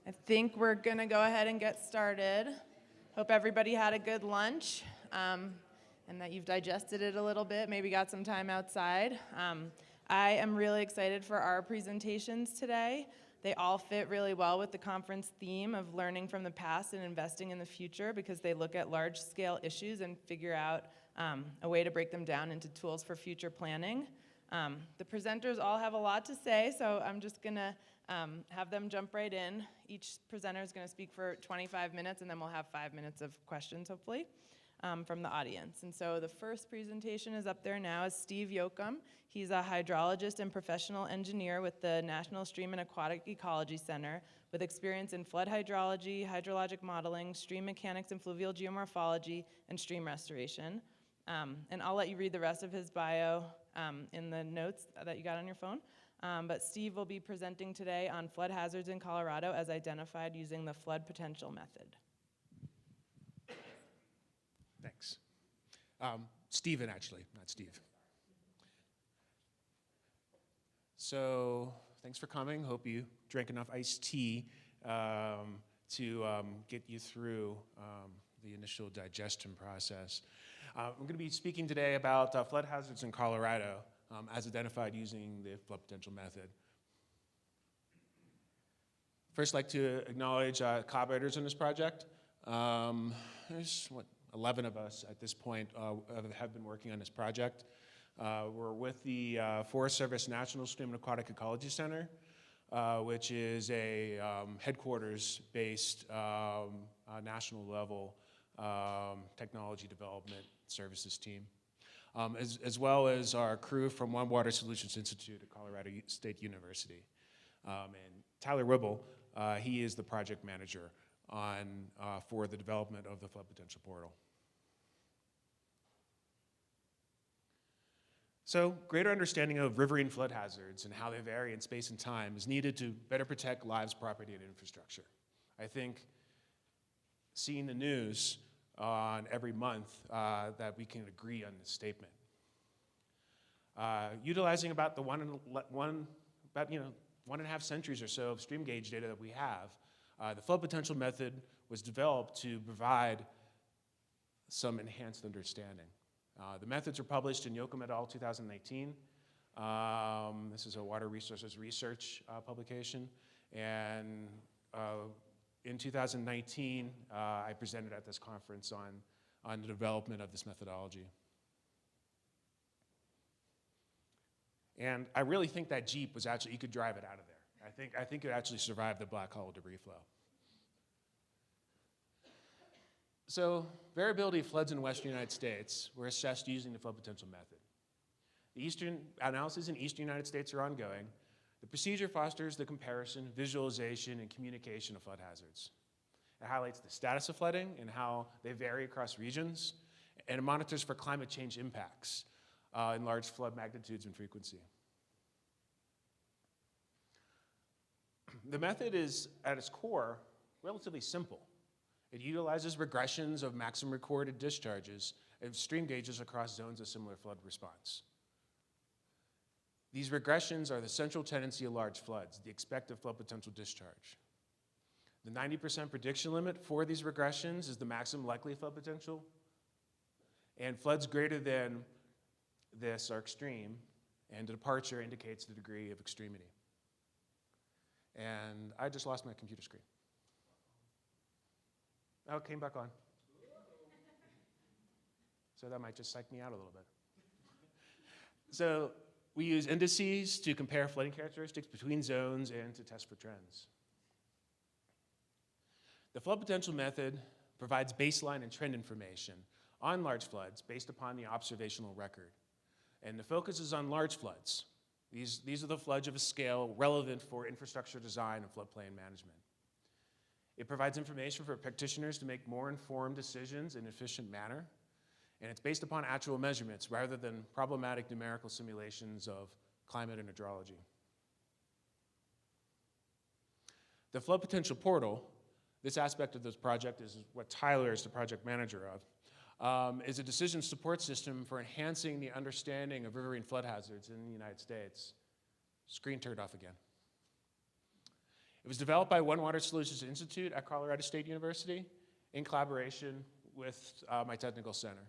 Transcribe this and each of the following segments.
I think we're going to go ahead and get started. Hope everybody had a good lunch and that you've digested it a little bit, maybe got some time outside. I am really excited for our presentations today. They all fit really well with the conference theme of learning from the past and investing in the future because they look at large-scale issues and figure out a way to break them down into tools for future planning. The presenters all have a lot to say, so I'm just going to have them jump right in. Each presenter is going to speak for 25 minutes, and then we'll have 5 minutes of questions, hopefully, from the audience. And so the first presentation is up there now is Steve Yochum. He's a hydrologist and professional engineer with the National Stream and Aquatic Ecology Center with experience in flood hydrology, hydrologic modeling, stream mechanics and fluvial geomorphology, and stream restoration. And I'll let you read the rest of his bio in the notes that you got on your phone. But Steve will be presenting today on flood hazards in Colorado as identified using the flood potential method. Thanks. Steven, actually, not Steve. So thanks for coming. Hope you drank enough iced tea to get you through the initial digestion process. I'm going to be speaking today about flood hazards in Colorado as identified using the flood potential method. First, I'd like to acknowledge collaborators in this project. There's 11 of us at this point have been working on this project. We're with the Forest Service National Stream and Aquatic Ecology Center, which is a headquarters-based national level technology development services team, as well as our crew from One Water Solutions Institute at Colorado State University. And Tyler Ribble, he is the project manager for the development of the flood potential portal. So, greater understanding of riverine flood hazards and how they vary in space and time is needed to better protect lives, property, and infrastructure. I think seeing the news on every month that we can agree on this statement. Utilizing about the one and a half centuries or so of stream gauge data that we have, the flood potential method was developed to provide some enhanced understanding. The methods were published in Yochum et al. 2019. This is a water resources research publication. And in 2019, I presented at this conference on the development of this methodology. And I really think that Jeep was actually, you could drive it out of there. I think it actually survived the black hole debris flow. So variability of floods in the western United States were assessed using the flood potential method. The eastern analyses in eastern United States are ongoing. The procedure fosters the comparison, visualization, and communication of flood hazards. It highlights the status of flooding and how they vary across regions, and it monitors for climate change impacts in large flood magnitudes and frequency. The method is, at its core, relatively simple. It utilizes regressions of maximum recorded discharges of stream gauges across zones of similar flood response. These regressions are the central tendency of large floods, the expected flood potential discharge. The 90% prediction limit for these regressions is the maximum likely flood potential, and floods greater than this are extreme, and the departure indicates the degree of extremity. And I just lost my computer screen. Oh, it came back on. So that might just psych me out a little bit. So we use indices to compare flooding characteristics between zones and to test for trends. The flood potential method provides baseline and trend information on large floods based upon the observational record. And the focus is on large floods. These are the floods of a scale relevant for infrastructure design and floodplain management. It provides information for practitioners to make more informed decisions in an efficient manner, and it's based upon actual measurements rather than problematic numerical simulations of climate and hydrology. The flood potential portal, this aspect of this project is what Tyler is the project manager of, is a decision support system for enhancing the understanding of riverine flood hazards in the United States. Screen turned off again. It was developed by One Water Solutions Institute at Colorado State University in collaboration with my technical center.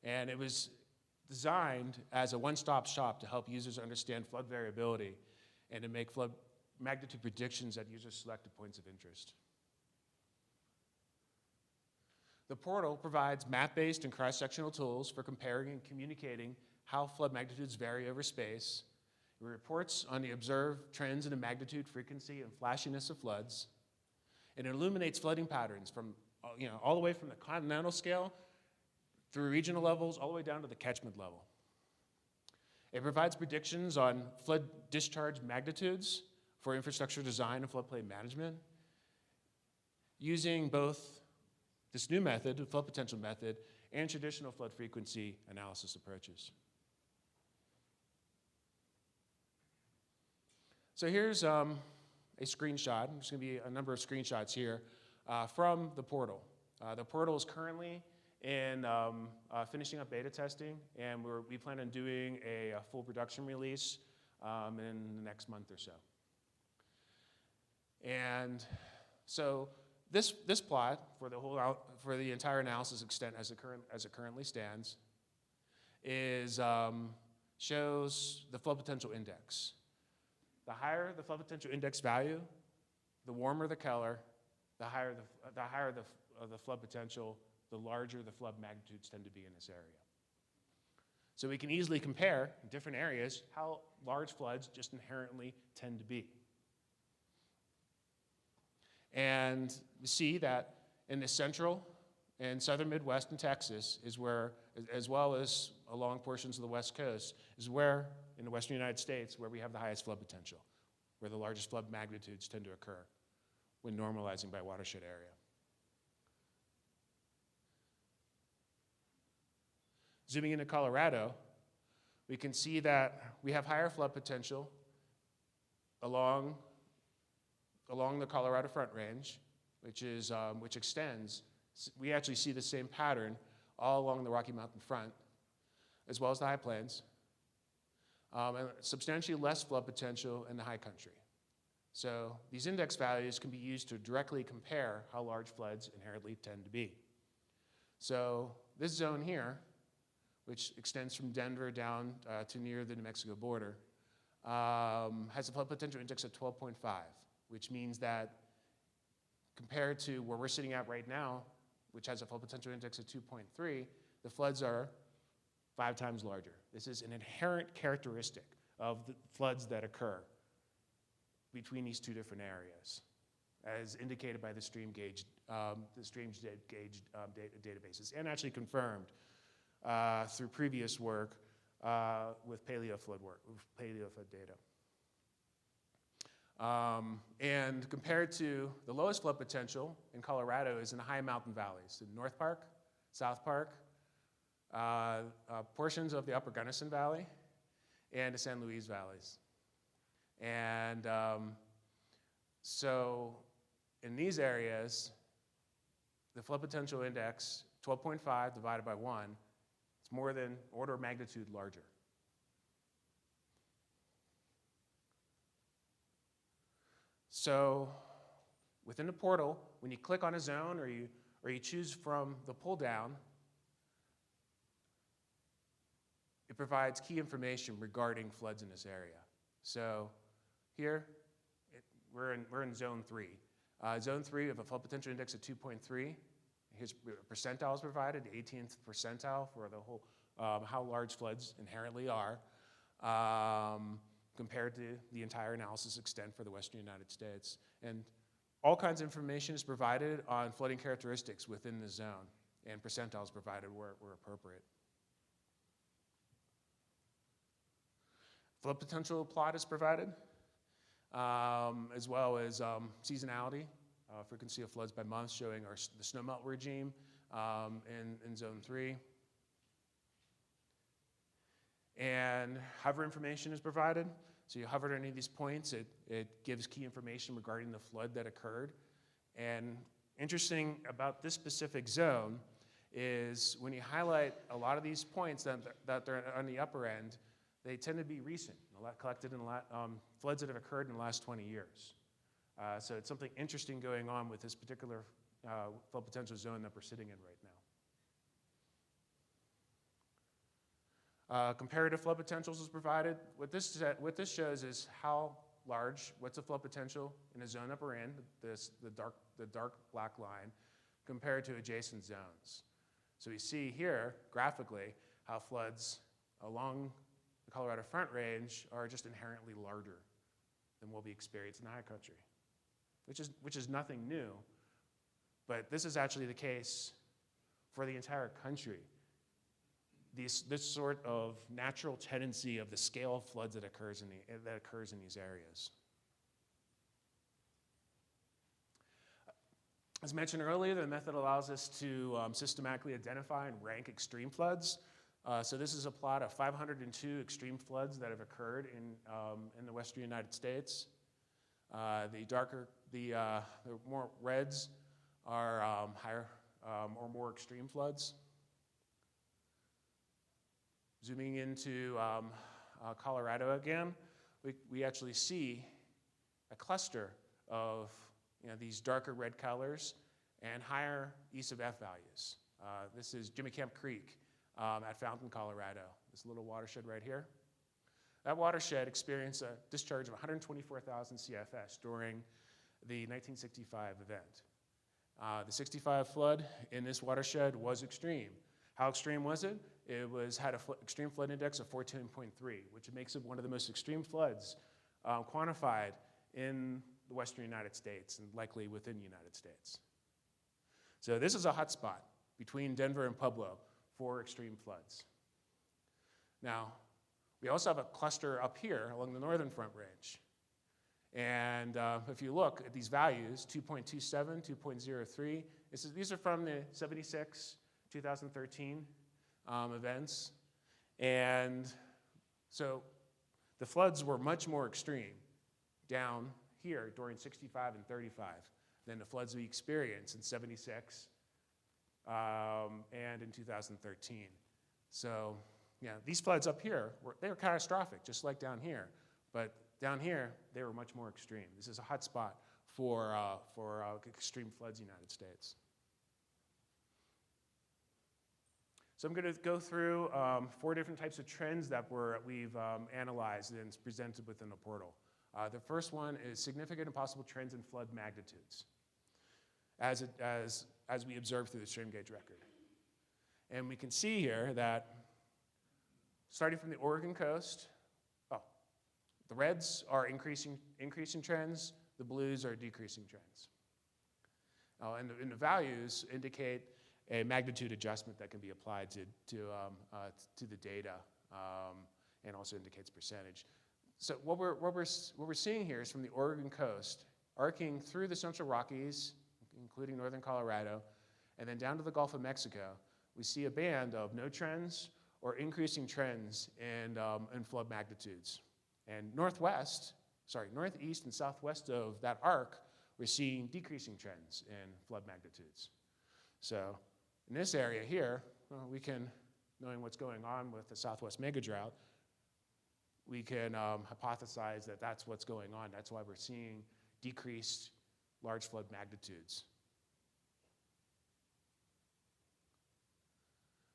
And it was designed as a one-stop shop to help users understand flood variability and to make flood magnitude predictions at user-selected points of interest. The portal provides map-based and cross-sectional tools for comparing and communicating how flood magnitudes vary over space. It reports on the observed trends in the magnitude, frequency, and flashiness of floods. It illuminates flooding patterns from, all the way from the continental scale through regional levels, all the way down to the catchment level. It provides predictions on flood discharge magnitudes for infrastructure design and floodplain management, using both this new method, the flood potential method, and traditional flood frequency analysis approaches. So here's a screenshot. There's going to be a number of screenshots here from the portal. The portal is currently in finishing up beta testing, and we plan on doing a full production release in the next month or so. And so this plot for the entire analysis extent as it currently stands shows the flood potential index. The higher the flood potential index value, the warmer the color, the higher the flood potential, the larger the flood magnitudes tend to be in this area. So we can easily compare in different areas how large floods just inherently tend to be. And we see that in the central and southern Midwest and Texas is where, as well as along portions of the West Coast, is where, in the western United States, where we have the highest flood potential, where the largest flood magnitudes tend to occur when normalizing by watershed area. Zooming into Colorado, we can see that we have higher flood potential along the Colorado Front Range, which extends. We actually see the same pattern all along the Rocky Mountain front, as well as the high plains, and substantially less flood potential in the high country. So these index values can be used to directly compare how large floods inherently tend to be. So this zone here, which extends from Denver down to near the New Mexico border, has a flood potential index of 12.5, which means that compared to where we're sitting at right now, which has a flood potential index of 2.3, the floods are 5 times larger. This is an inherent characteristic of the floods that occur between these two different areas, as indicated by the stream gauge databases, and actually confirmed through previous work with paleoflood data. And compared to the lowest flood potential in Colorado is in the high mountain valleys, in North Park, South Park, portions of the Upper Gunnison Valley, and the San Luis Valleys. And so in these areas, the flood potential index, 12.5 divided by 1, it's more than order of magnitude larger. So within the portal, when you click on a zone or you choose from the pull down, it provides key information regarding floods in this area. So here, we're in zone 3. Zone 3, we have a flood potential index of 2.3. Here's percentiles provided, the 18th percentile for the whole, how large floods inherently are, compared to the entire analysis extent for the western United States. And all kinds of information is provided on flooding characteristics within the zone, and percentiles provided where appropriate. Flood potential plot is provided, as well as seasonality, frequency of floods by month, showing the snowmelt regime in zone 3. And hover information is provided. So you hover at any of these points, it gives key information regarding the flood that occurred. And interesting about this specific zone is when you highlight a lot of these points that they're on the upper end, they tend to be recent, collected in floods that have occurred in the last 20 years. So it's something interesting going on with this particular flood potential zone that we're sitting in right now. Comparative flood potentials is provided. What this shows is how large, what's the flood potential in a zone that we're in, the dark black line, compared to adjacent zones. So we see here, graphically, how floods along the Colorado Front Range are just inherently larger than what we experience in the high country, which is nothing new, but this is actually the case for the entire country. This sort of natural tendency of the scale of floods that occurs in these areas. As mentioned earlier, the method allows us to systematically identify and rank extreme floods. So this is a plot of 502 extreme floods that have occurred in the western United States. The more reds are higher or more extreme floods. Zooming into Colorado again, we actually see a cluster of these darker red colors and higher east of F values. This is Jimmy Camp Creek at Fountain, Colorado, this little watershed right here. That watershed experienced a discharge of 124,000 CFS during the 1965 event. The 65 flood in this watershed was extreme. How extreme was it? It had an extreme flood index of 14.3, which makes it one of the most extreme floods quantified in the western United States and likely within the United States. So this is a hot spot between Denver and Pueblo for extreme floods. Now, we also have a cluster up here along the northern Front Range. And if you look at these values, 2.27, 2.03, these are from the 76, 2013 events. And so the floods were much more extreme down here during 65 and 35 than the floods we experienced in 76 and in 2013. So yeah, these floods up here, they were catastrophic, just like down here. But down here, they were much more extreme. This is a hot spot for extreme floods in the United States. So I'm going to go through 4 different types of trends that we've analyzed and presented within the portal. The first one is significant and possible trends in flood magnitudes, as we observe through the stream gauge record. And we can see here that starting from the Oregon coast, the reds are increasing trends, the blues are decreasing trends. And the values indicate a magnitude adjustment that can be applied to the data and also indicates percentage. So what we're seeing here is from the Oregon coast, arcing through the Central Rockies, including northern Colorado, and then down to the Gulf of Mexico, we see a band of no trends or increasing trends in flood magnitudes. And northeast and southwest of that arc, we're seeing decreasing trends in flood magnitudes. So in this area here, we can, knowing what's going on with the Southwest megadrought, we can hypothesize that that's what's going on. That's why we're seeing decreased large flood magnitudes.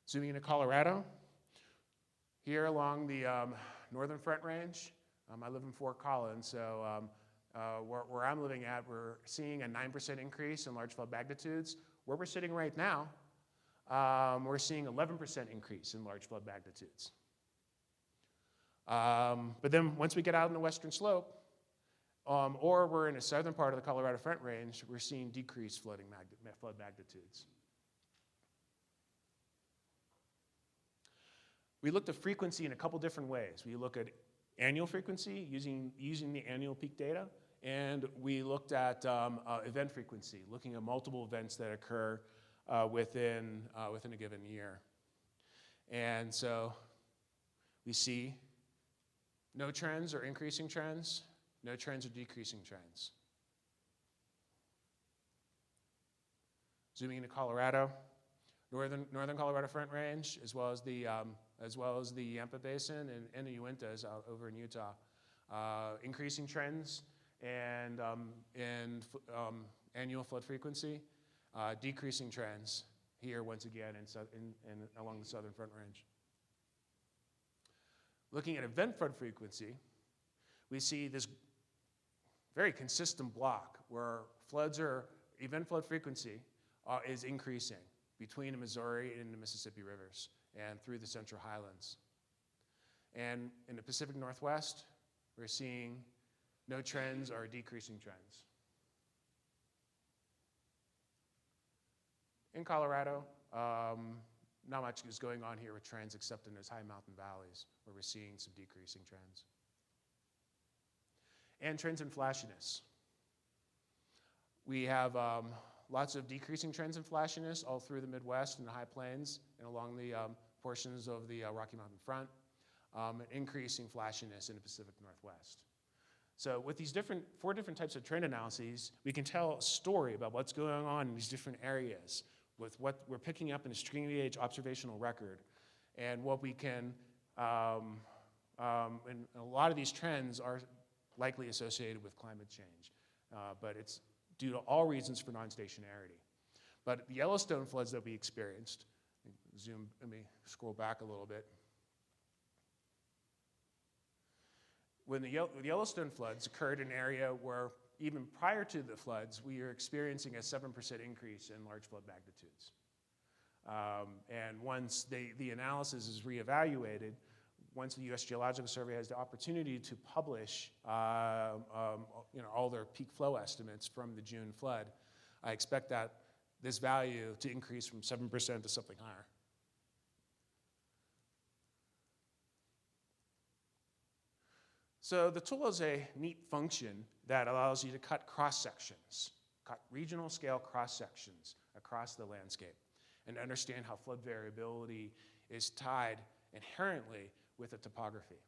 Zooming into Colorado, here along the northern Front Range, I live in Fort Collins, so where I'm living at, we're seeing a 9% increase in large flood magnitudes. Where we're sitting right now, we're seeing 11% increase in large flood magnitudes. But then once we get out in the western slope, or we're in the southern part of the Colorado Front Range, we're seeing decreased flood magnitudes. We looked at frequency in a couple different ways. We look at annual frequency using the annual peak data, and we looked at event frequency, looking at multiple events that occur within a given year. And so we see no trends or increasing trends, no trends or decreasing trends. Zooming into Colorado, northern Colorado Front Range, as well as the Yampa Basin and the Uintas over in Utah. Increasing trends and annual flood frequency, decreasing trends here once again along the southern Front Range. Looking at event flood frequency, we see this very consistent block where event flood frequency is increasing between the Missouri and the Mississippi rivers and through the Central Highlands. And in the Pacific Northwest, we're seeing no trends or decreasing trends. In Colorado, not much is going on here with trends except in those high mountain valleys where we're seeing some decreasing trends. And trends in flashiness. We have lots of decreasing trends in flashiness all through the Midwest and the High Plains and along the portions of the Rocky Mountain front, and increasing flashiness in the Pacific Northwest. So with these four different types of trend analyses, we can tell a story about what's going on in these different areas with what we're picking up in a stream gauge observational record, and what we can, and a lot of these trends are likely associated with climate change, but it's due to all reasons for non-stationarity. But the Yellowstone floods that we experienced, let me scroll back a little bit. When the Yellowstone floods occurred in an area where even prior to the floods, we were experiencing a 7% increase in large flood magnitudes. And once the analysis is reevaluated, once the U.S. Geological Survey has the opportunity to publish all their peak flow estimates from the June flood, I expect that this value to increase from 7% to something higher. So the tool is a neat function that allows you to cut cross-sections, cut regional scale cross-sections across the landscape, and understand how flood variability is tied inherently with the topography.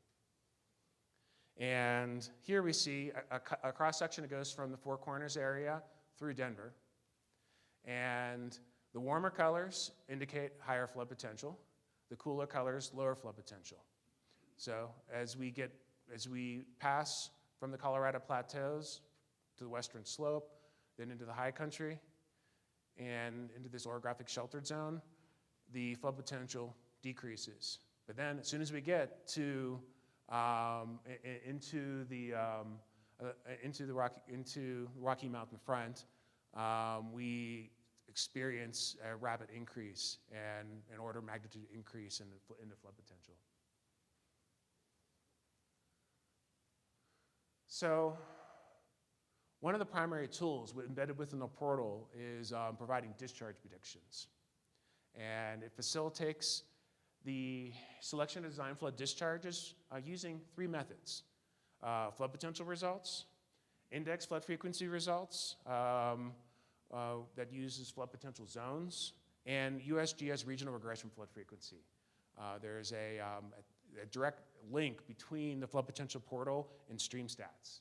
And here we see a cross-section that goes from the Four Corners area through Denver. And the warmer colors indicate higher flood potential. The cooler colors, lower flood potential. So as we pass from the Colorado Plateaus to the western slope, then into the high country, and into this orographic sheltered zone, the flood potential decreases. But then as soon as we get to into the Rocky Mountain front, we experience a rapid increase and an order of magnitude increase in the flood potential. So one of the primary tools embedded within the portal is providing discharge predictions. And it facilitates the selection of design flood discharges using three methods: flood potential results, index flood frequency results that uses flood potential zones, and USGS regional regression flood frequency. There's a direct link between the flood potential portal and StreamStats.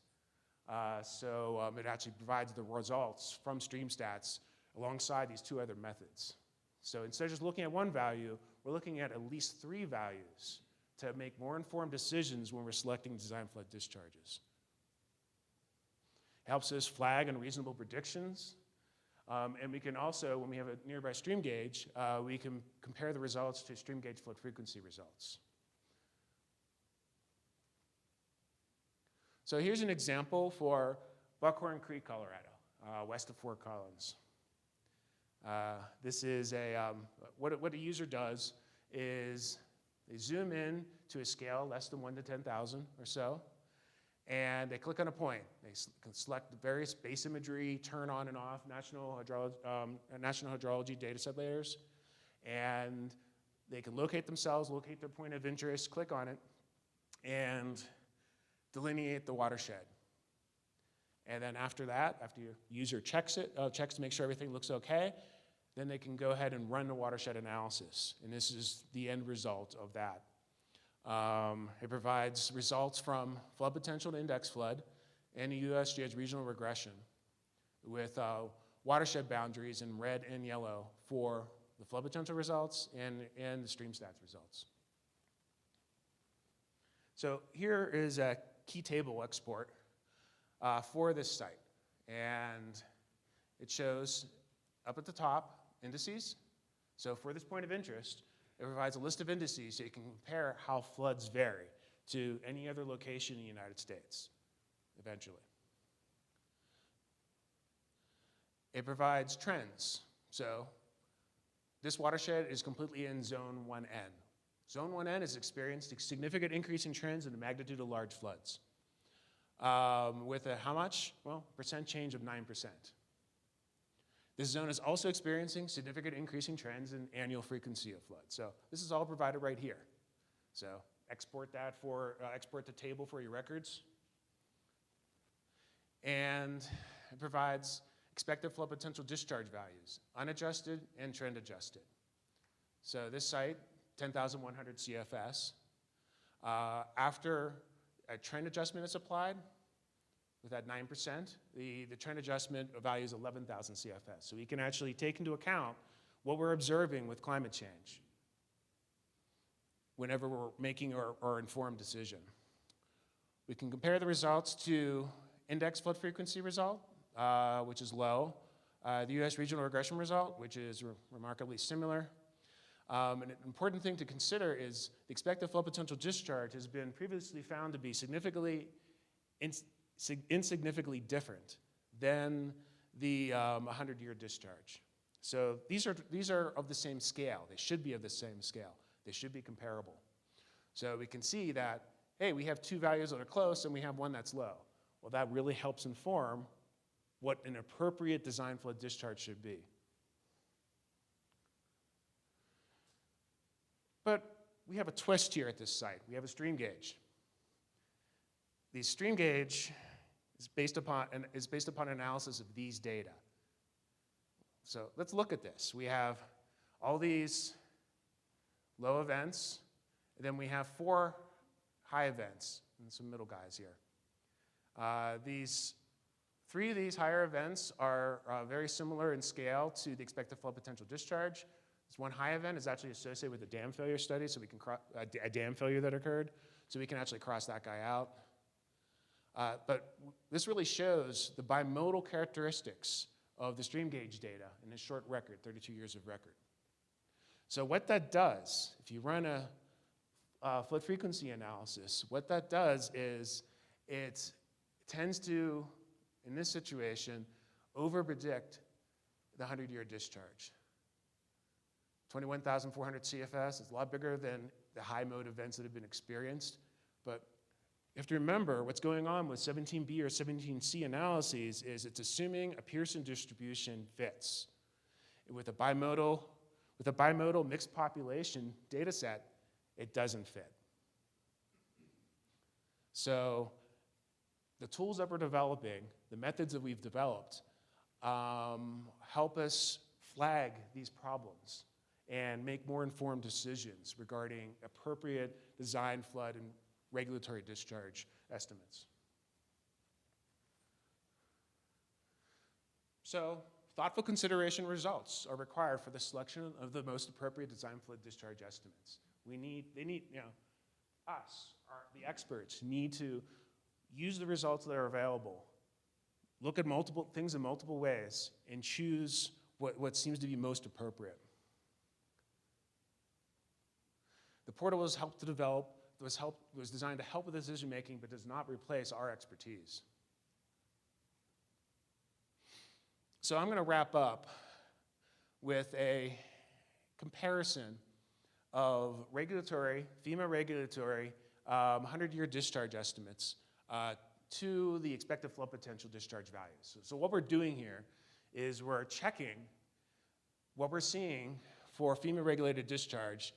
It actually provides the results from StreamStats alongside these two other methods. So instead of just looking at one value, we're looking at least three values to make more informed decisions when we're selecting design flood discharges. It helps us flag unreasonable predictions. And we can also, when we have a nearby stream gauge, we can compare the results to stream gauge flood frequency results. So here's an example for Buckhorn Creek, Colorado, west of Fort Collins. This is what a user does is they zoom in to a scale less than 1 to 10,000 or so, and they click on a point. They can select the various base imagery, turn on and off National Hydrology dataset layers, and they can locate themselves, locate their point of interest, click on it, and delineate the watershed. And then after that, after your user checks to make sure everything looks okay, then they can go ahead and run the watershed analysis. And this is the end result of that. It provides results from flood potential to index flood and the USGS regional regression with watershed boundaries in red and yellow for the flood potential results and the StreamStats results. So here is a key table export for this site. And it shows up at the top indices. So for this point of interest, it provides a list of indices so you can compare how floods vary to any other location in the United States, eventually. It provides trends. So this watershed is completely in Zone 1N. Zone 1N has experienced a significant increase in trends in the magnitude of large floods. With a how much? Well, percent change of 9%. This zone is also experiencing significant increasing trends in annual frequency of floods. So this is all provided right here. So export the table for your records. And it provides expected flood potential discharge values, unadjusted and trend adjusted. So this site, 10,100 CFS. After a trend adjustment is applied, with that 9%, the trend adjustment value is 11,000 CFS. So we can actually take into account what we're observing with climate change whenever we're making our informed decision. We can compare the results to index flood frequency result, which is low, the US regional regression result, which is remarkably similar. And an important thing to consider is the expected flood potential discharge has been previously found to be insignificantly different than the 100-year discharge. So these are of the same scale. They should be of the same scale. They should be comparable. So we can see that, hey, we have two values that are close and we have one that's low. Well, that really helps inform what an appropriate design flood discharge should be. But we have a twist here at this site. We have a stream gauge. The stream gauge is based upon analysis of these data. So let's look at this. We have all these low events, and then we have 4 high events, and some middle guys here. 3 of these higher events are very similar in scale to the expected flood potential discharge. This one high event is actually associated with a dam failure study, so we can a dam failure that occurred, so we can actually cross that guy out. But this really shows the bimodal characteristics of the stream gauge data in this short record, 32 years of record. So what that does, if you run a flood frequency analysis, what that does is it tends to, in this situation, overpredict the 100-year discharge. 21,400 CFS is a lot bigger than the high mode events that have been experienced, but you have to remember what's going on with 17B or 17C analyses is it's assuming a Pearson distribution fits. With a bimodal mixed population data set, it doesn't fit. So the tools that we're developing, the methods that we've developed, help us flag these problems and make more informed decisions regarding appropriate design, flood, and regulatory discharge estimates. So, thoughtful consideration results are required for the selection of the most appropriate design flood discharge estimates. The experts need to use the results that are available, look at multiple things in multiple ways, and choose what seems to be most appropriate. The portal was designed to help with decision making, but does not replace our expertise. So I'm going to wrap up with a comparison of FEMA regulatory 100-year discharge estimates to the expected flood potential discharge values. So what we're doing here is we're checking what we're seeing for FEMA regulated discharge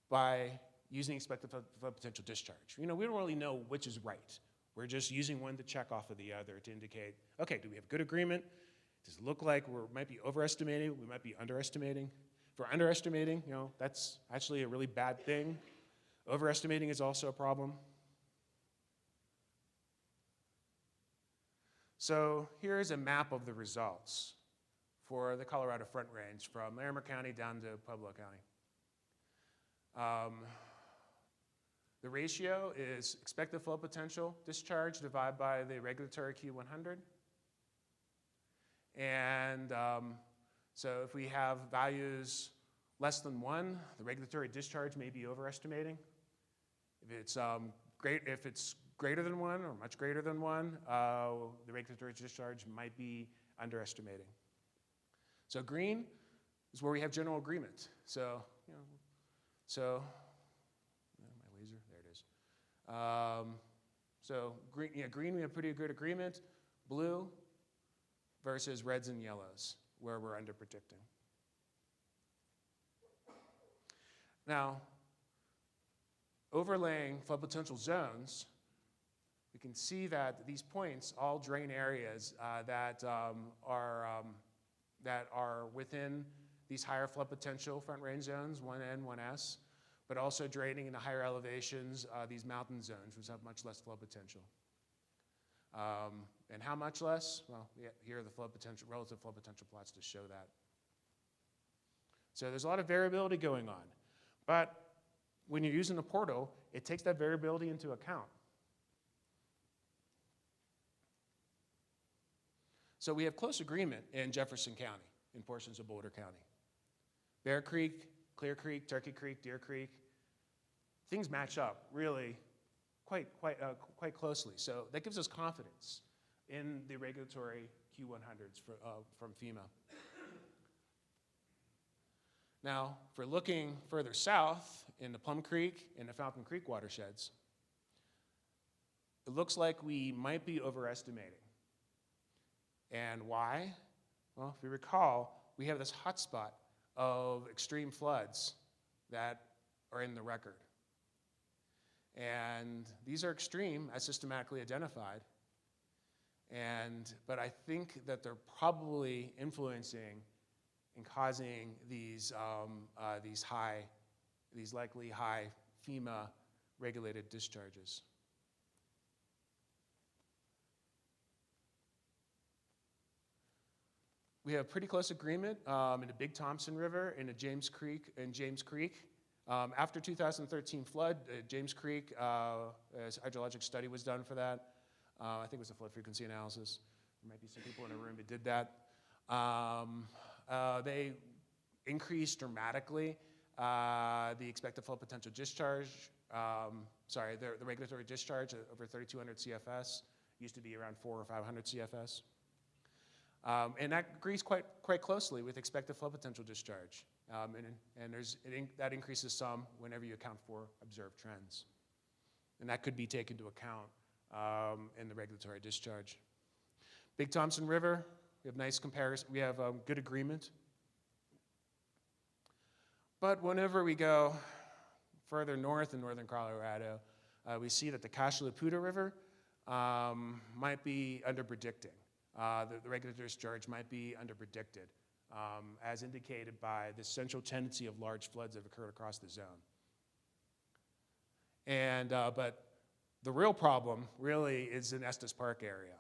by using expected flood potential discharge. We don't really know which is right. We're just using one to check off of the other to indicate, okay, do we have good agreement? Does it look like we might be overestimating? We might be underestimating. If we're underestimating, that's actually a really bad thing. Overestimating is also a problem. So here's a map of the results for the Colorado Front Range from Larimer County down to Pueblo County. The ratio is expected flow potential discharge divided by the regulatory Q100. And so if we have values less than 1, the regulatory discharge may be overestimating. If it's greater than 1 or much greater than 1, the regulatory discharge might be underestimating. So green is where we have general agreement. So, my laser, there it is. So green, we have pretty good agreement. Blue versus reds and yellows, where we're under predicting. Now, overlaying flood potential zones, we can see that these points all drain areas that are within these higher flood potential front range zones, 1N, 1S, but also draining in the higher elevations, these mountain zones, which have much less flood potential. And how much less? Well, here are the flood potential, relative flood potential plots to show that. So there's a lot of variability going on. But when you're using the portal, it takes that variability into account. So we have close agreement in Jefferson County, in portions of Boulder County. Bear Creek, Clear Creek, Turkey Creek, Deer Creek, things match up really quite closely. So that gives us confidence in the regulatory Q100s from FEMA. Now, for looking further south in the Plum Creek and the Falcon Creek watersheds, it looks like we might be overestimating. And why? Well, if you recall, we have this hotspot of extreme floods that are in the record. And these are extreme as systematically identified. But I think that they're probably influencing and causing these likely high FEMA regulated discharges. We have pretty close agreement in the Big Thompson River and the James Creek. After 2013 flood, James Creek, a hydrologic study was done for that. I think it was a flood frequency analysis. There might be some people in the room who did that. They increased dramatically the expected flow potential discharge. The regulatory discharge over 3,200 CFS used to be around 400 or 500 CFS. And that agrees quite closely with expected flow potential discharge. That increases some whenever you account for observed trends. And that could be taken into account in the regulatory discharge. Big Thompson River, we have nice comparison. We have good agreement. But whenever we go further north in northern Colorado, we see that the Cache-la-Poudre River might be under-predicting. The regulatory discharge might be under-predicted, as indicated by the central tendency of large floods that have occurred across the zone. But the real problem really is in Estes Park area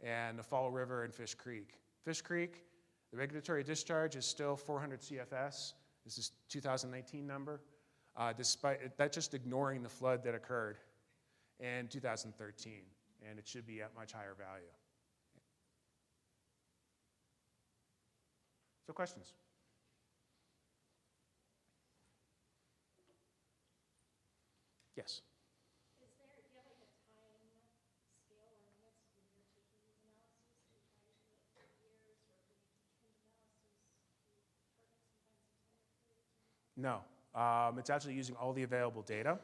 and the Fall River and Fish Creek. Fish Creek, the regulatory discharge is still 400 CFS. This is 2019 number, despite that just ignoring the flood that occurred in 2013, and it should be at much higher value. So questions? Yes. Do you have like a time scale or limits when you're taking these analyses? Do you try to do it 3 years, or do you do trend analysis? Do you target sometimes some time periods? No. It's actually using all the available data.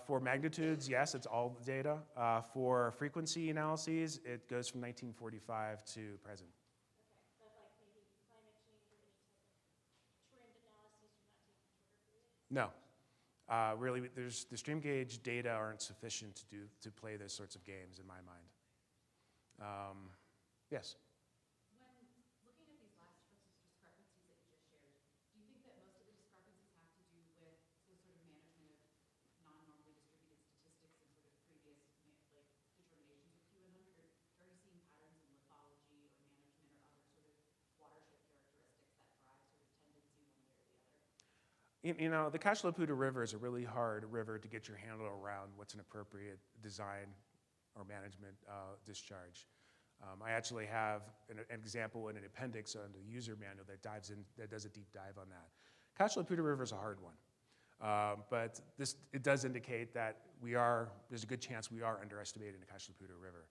For magnitudes, yes, it's all the data. For frequency analyses, it goes from 1945 to present. Okay, but like maybe climate change or any type of trend analysis, you're not taking shorter periods? No. Really, the stream gauge data aren't sufficient to play those sorts of games in my mind. Yes? When looking at these last discrepancies that you just shared, do you think that most of the discrepancies have to do with the sort of management of non-normally distributed statistics and sort of previous determinations of Q100? Or are you seeing patterns in lithology or management or other sort of watershed characteristics that drive sort of tendency one way or the other? You know, the Kashlaputa River is a really hard river to get your handle around what's an appropriate design or management discharge. I actually have an example in an appendix on the user manual that does a deep dive on that. Kashlaputa River is a hard one, but it does indicate that there's a good chance we are underestimating the Kashlaputa River.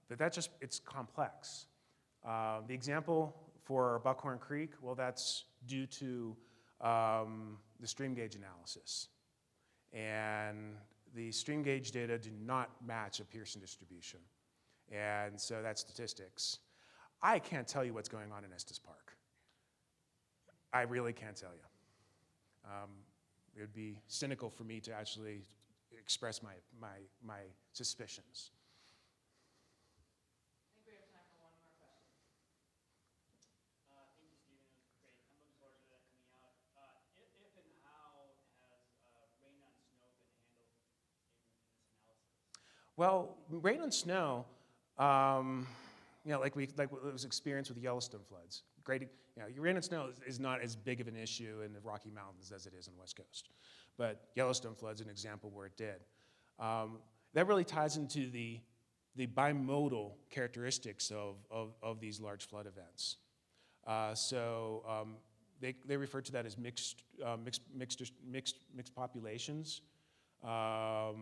But it's complex. The example for Buckhorn Creek, well, that's due to the stream gauge analysis. And the stream gauge data do not match a Pearson distribution. And so that's statistics. I can't tell you what's going on in Estes Park. I really can't tell you. It would be cynical for me to actually express my suspicions. I think we have time for one more question. Thank you, Stephen. It was great. I'm looking forward to that coming out. If and how has rain on snow been handled in this analysis? Well, rain and snow, you know, like what was experienced with the Yellowstone floods. Rain and snow is not as big of an issue in the Rocky Mountains as it is on the West Coast. But Yellowstone flood's an example where it did. That really ties into the bimodal characteristics of these large flood events. They refer to that as mixed populations. So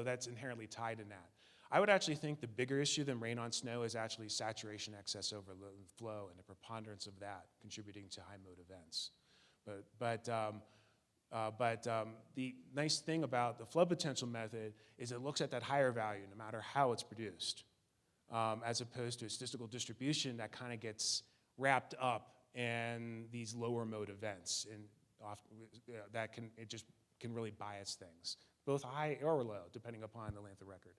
that's inherently tied in that. I would actually think the bigger issue than rain on snow is actually saturation excess overflow and the preponderance of that contributing to high mode events. But the nice thing about the flood potential method is it looks at that higher value no matter how it's produced, as opposed to a statistical distribution that kind of gets wrapped up in these lower mode events, and often it just can really bias things, both high or low, depending upon the length of record.